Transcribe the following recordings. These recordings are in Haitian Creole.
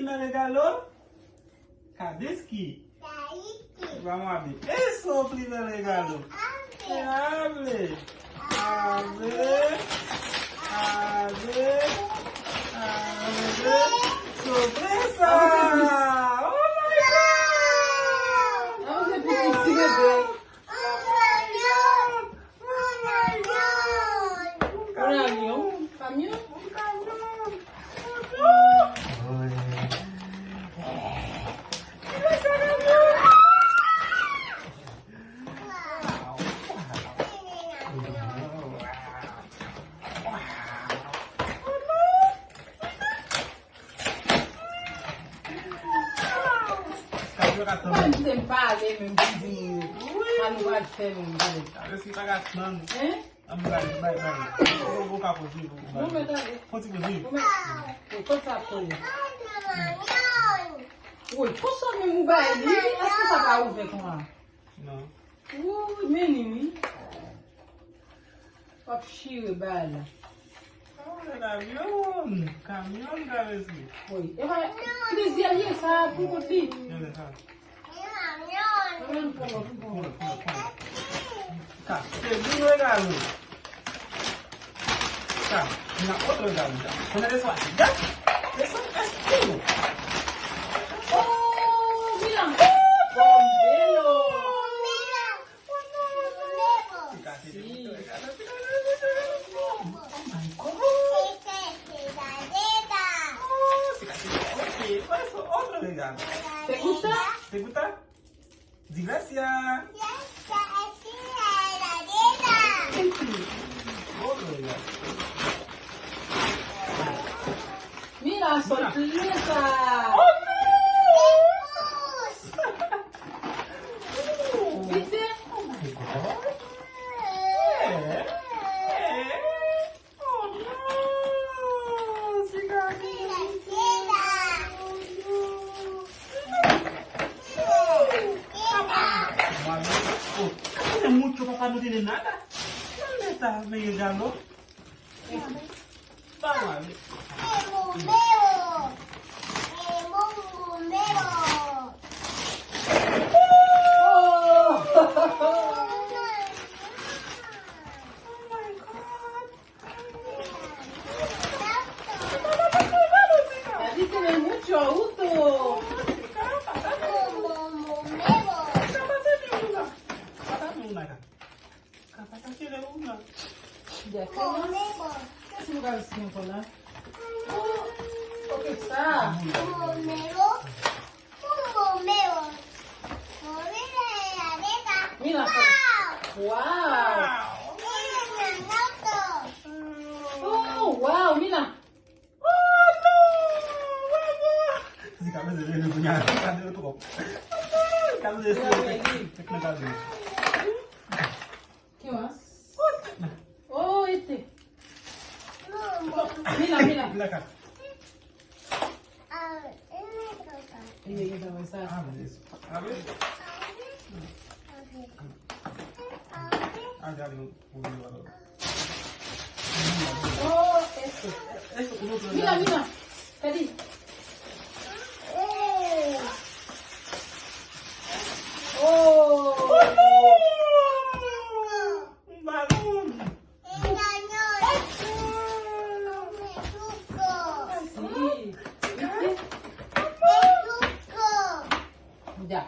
primeiro regalo? Cadê aqui? Vamos abrir. Esse é o primeiro regalo. Abre. Abre. Abre. Abre. Surpresa! Oh my God! Vamos ver por cima dele. Caminhão? Caminhão? Não tem palha mesmo, vizinho. Mas não vai ter mesmo. Parece que tá gastando. É? Vamos lá, vai. Vou colocar contigo. Vamos ver. Contigo, viu? Oi, qual essa coisa? Oi, qual só mesmo vai ali? Acho que essa vai ver com lá. Não. Ui, menino. Qual cheio, velho? Olha, caminhão, cabeça. Oi, eu vai. Crise ali, sabe? Por contigo. Tá, segundo regalo. Tá, na outro regalo já. Quando é desse lado, já? Esse é tudo. Oh, mira. Bombelo. Otro regalo. ¿Te gusta? ¿Te gusta? Sí, gracias. Otro regalo. Mira, sorpresa. ¿Viste? Mucho papá no tiene nada. ¿Dónde está mi regalo? Vamos a ver. Tiene mucho auto. Ya esse lugarzinho por lá. O que está? Mira. Uau. Oh, uau, mira. Esse cabeça dele punya. Cadê o outro? Cabeça dele. Que mais? Oh, este. Mira. Mira cá. Ella vai sair. Abre isso. Abre. Abre ali o elevador. Oh, este. Esse é o outro. Mira. Cadê? Oh. Um balão. Ya.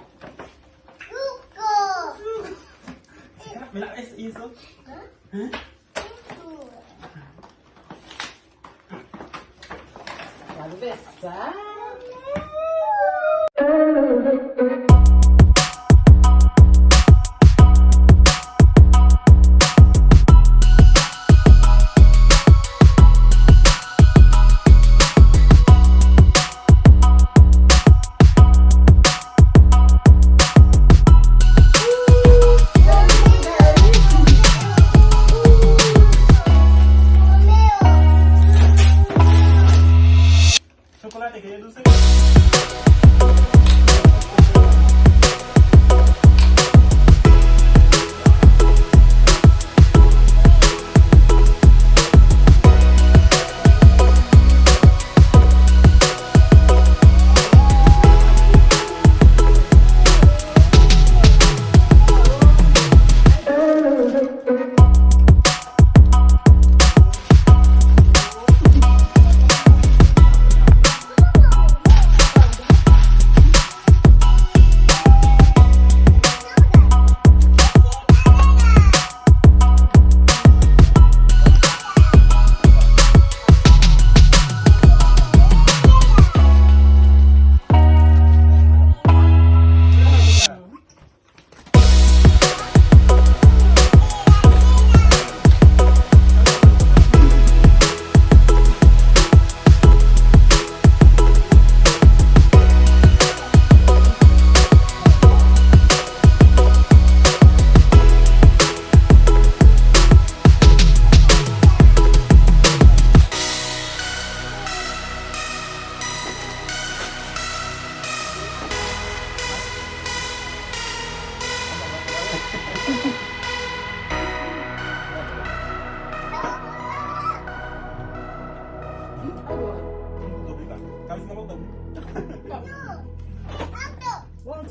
Mira, es eso. Pode besar. Chocolate que yo no sé.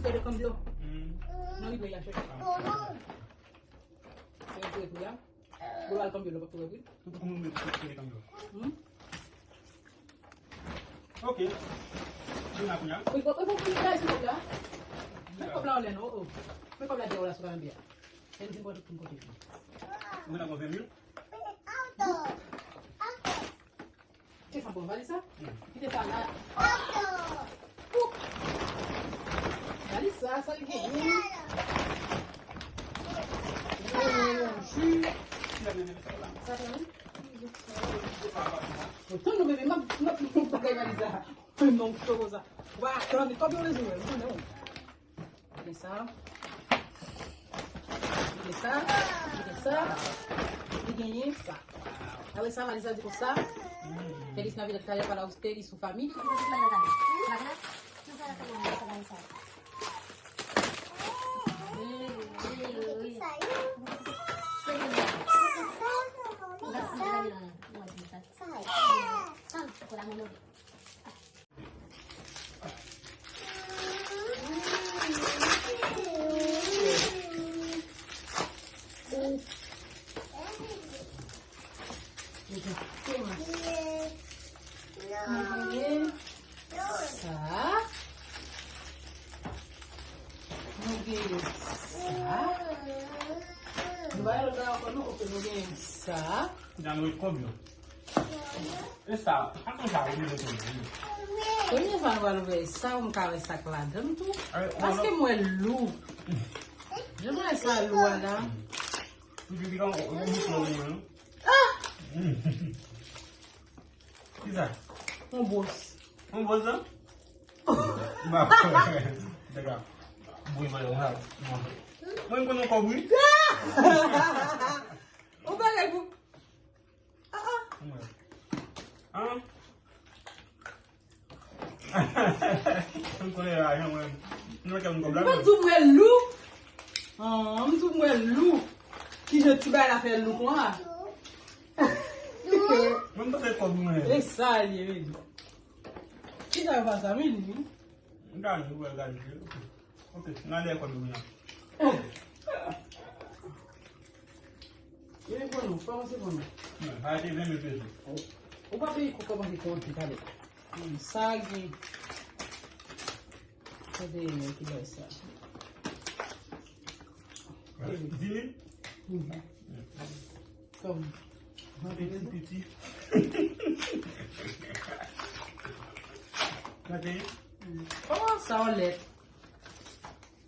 bouteille de cambio. Non, il doit y acheter. C'est un peu de là. Vous allez cambio le cambio. Tout le monde met le cambio. Ok. Vous avez un Oui, vous pouvez faire ça là. Mais comme là on est non. Mais comme là on est sur la bien. Et nous devons tout côté. Vous avez 20 000. Qu'est-ce que ça peut valer ça? Qui te fait là? Allez ça, ça y est. Ça va. Não bebê, não tá ganhando não coisa. Vai, come o lezinho, não. Descer. E ganhar isso. Aí essa análise de coisa. Feliz Navidad para você e sua família. Já não come. Essa, a coisa é muito boa. Quando vai ver essa cara essa clara, não tu? Mas que moelu. Já não é essa lua lá. Tu fica um que é? Bolso. Bolso? Bah, legal. Muito mais Mãe, quando eu comi? O bagulho. Mas tu é lu? Tu é lu? Que je te vais la faire lu quoi? Não tá como é. É sali. Que já vai fazer mim? Não, não vai. Ok, nada é como é. E aí, quando? Como você come? Vai ter 20 pesos. O papel que como que conta, cadê? Sague. Cadê ele que vai ser? 10 000? Como? Petit. Cadê? Oh, ça on lait.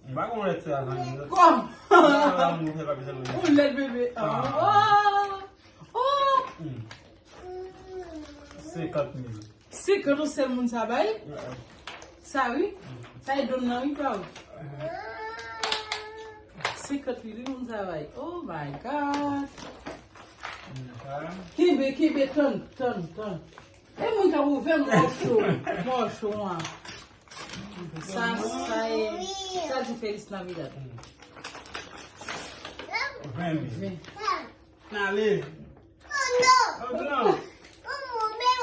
Vai com leite ça. Como? O O lait bébé. Oh! 50 000. C'est que nous sommes mon travail. Ça oui? Ça est donné un peu. C'est que tu dis mon travail. Oh my God. Qui ton. Et mon cas ouvert mon chaud. Ça dit Feliz Navidad. 20 Allez. Oh non.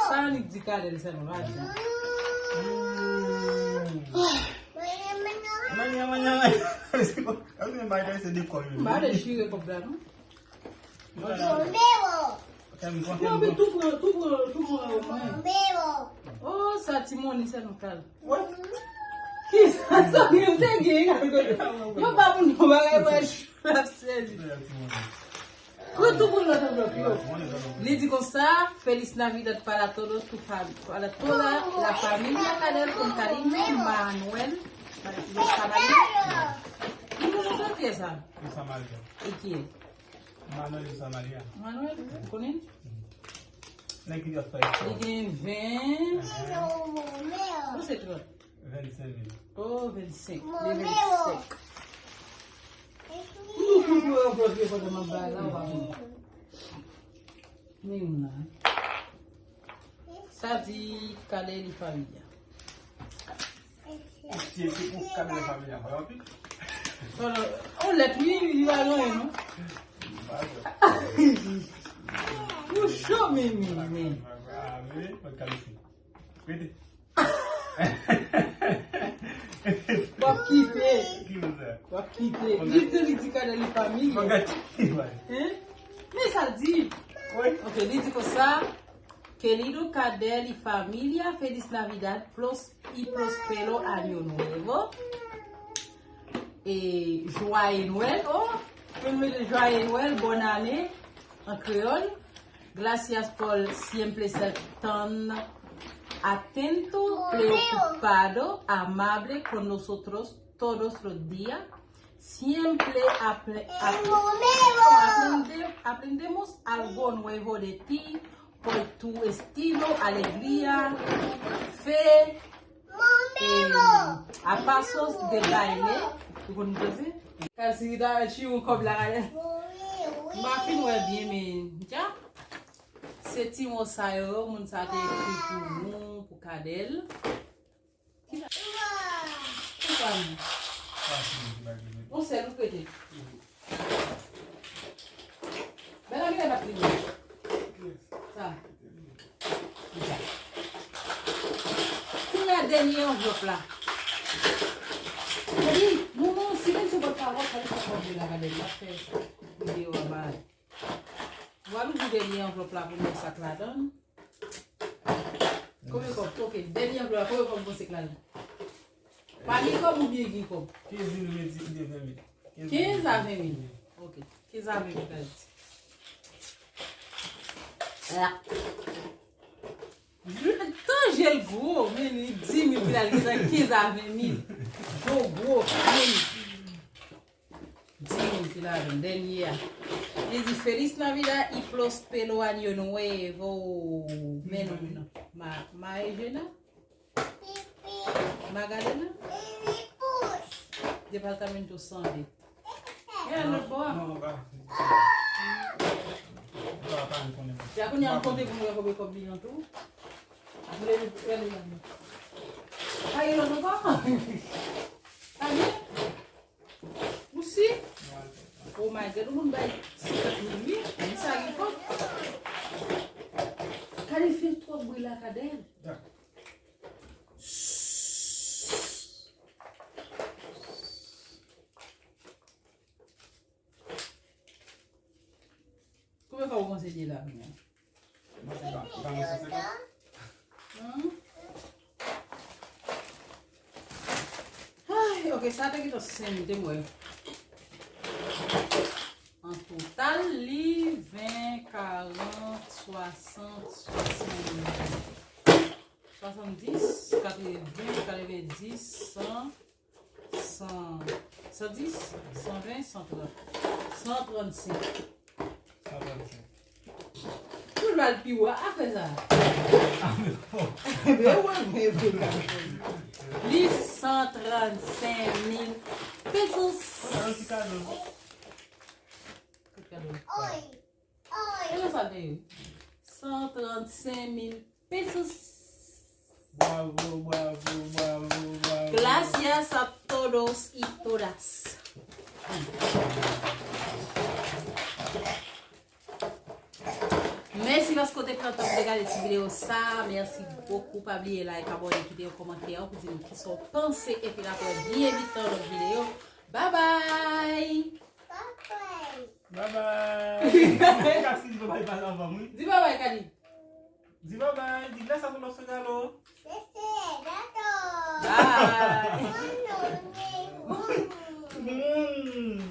Ça n'est dit qu'à elle, ça ne va pas. Amanhã. Eu não vai dar esse de cor. Mas deixa eu comprar, não? Não, mais tout oh, ça Timon, ça nous calme. Qui ça? Ça vient de gagner. Yo pas pour nous bagarre la série. Tout pour notre bloc. Les dit comme ça, Feliz Navidad para todos tu familia, para toda la familia Cadel con cariño, Manuel, para tu familia. ¿Cómo es eso? Samaria. ¿Y quién? Manuel de Samaria. Manuel, ¿conoces? Nem que já está Il y a 20. Où c'est toi? 25 000. Oh, 25. Les 25. Pourquoi de ma balle là? Nenhuma. Ça dit Calais et famille. Se esse por cabe da família, vai ouvir? On l'a pris, il va loin, non? Vous chaud, mais. Allez, pode caber sim. Vede? Pour kiffer. Tu vas quitter. Il dit que les familles. Hein? Mais ça dit. Oui. Ok, il dit que ça. Querido Cadel y familia, feliz Navidad y prospero año nuevo. Et joyeux Noël. Oh, joyeux Noël, bonne année en créole. Gracias por siempre ser tan atento, preocupado, amable con nosotros todos los días. Siempre aprendemos algo nuevo de ti por tu estilo, alegría, fe, a pasos de baile. ¿Tú conoces? Casi da un comme la galère. Ma fille ouais bien mais ya. C'est Timo Sayo, mon sa te écrit pour nous, pour Cadel. Qui là? On sait le côté. Ben la vie va prier. Ça. Pour la dernière enveloppe là. Oui, non, si même sur votre parole, ça va la regarder. Après, vidéo en bas. Voilà le dernier enveloppe là pour nous sac là donne. Combien comme ok, dernier enveloppe combien comme c'est là. Pas ni comme ou bien qui comme 15 à 20 000. OK. 15 à 20 000. Ah. Tant j'ai le gros, mais 10 000 il a 15 à 20 000. Gros. 10 000 il a dernier. Il dit Feliz Navidad y prospero año nuevo. Menos. Maegena? Magalena? Departamento Sandy. É, não boa. Não, já conhece um conteúdo que eu vou comer com tu? Aí eu não vou. Aí? Você? Oh my God, não vai se dormir? Não sabe como? Cara, ele fez tua boila na cadeira? Como é que eu vou conseguir lá, minha? Ai, ok, sabe que tô sendo de moer. En total, 20, 40, 60, 70, 80, 90, 100, 110, 120, 130, 135. Tu vas le piouer après ça. Les 135 000 pesos. Eu só dei 135 000 pesos. Bravo. Gracias a todos y todas. Merci parce que vous avez regardé cette vidéo. Merci beaucoup pour oublier like, abonner, quitter un commentaire pour dire qui sont pensés et puis après bien vite dans notre vidéo. Bye bye. Bye bye. Kasi di bye bye avant moi. Dis bye bye Kadi. Dis bye bye. Dis laisse à ton autre galo. Bye.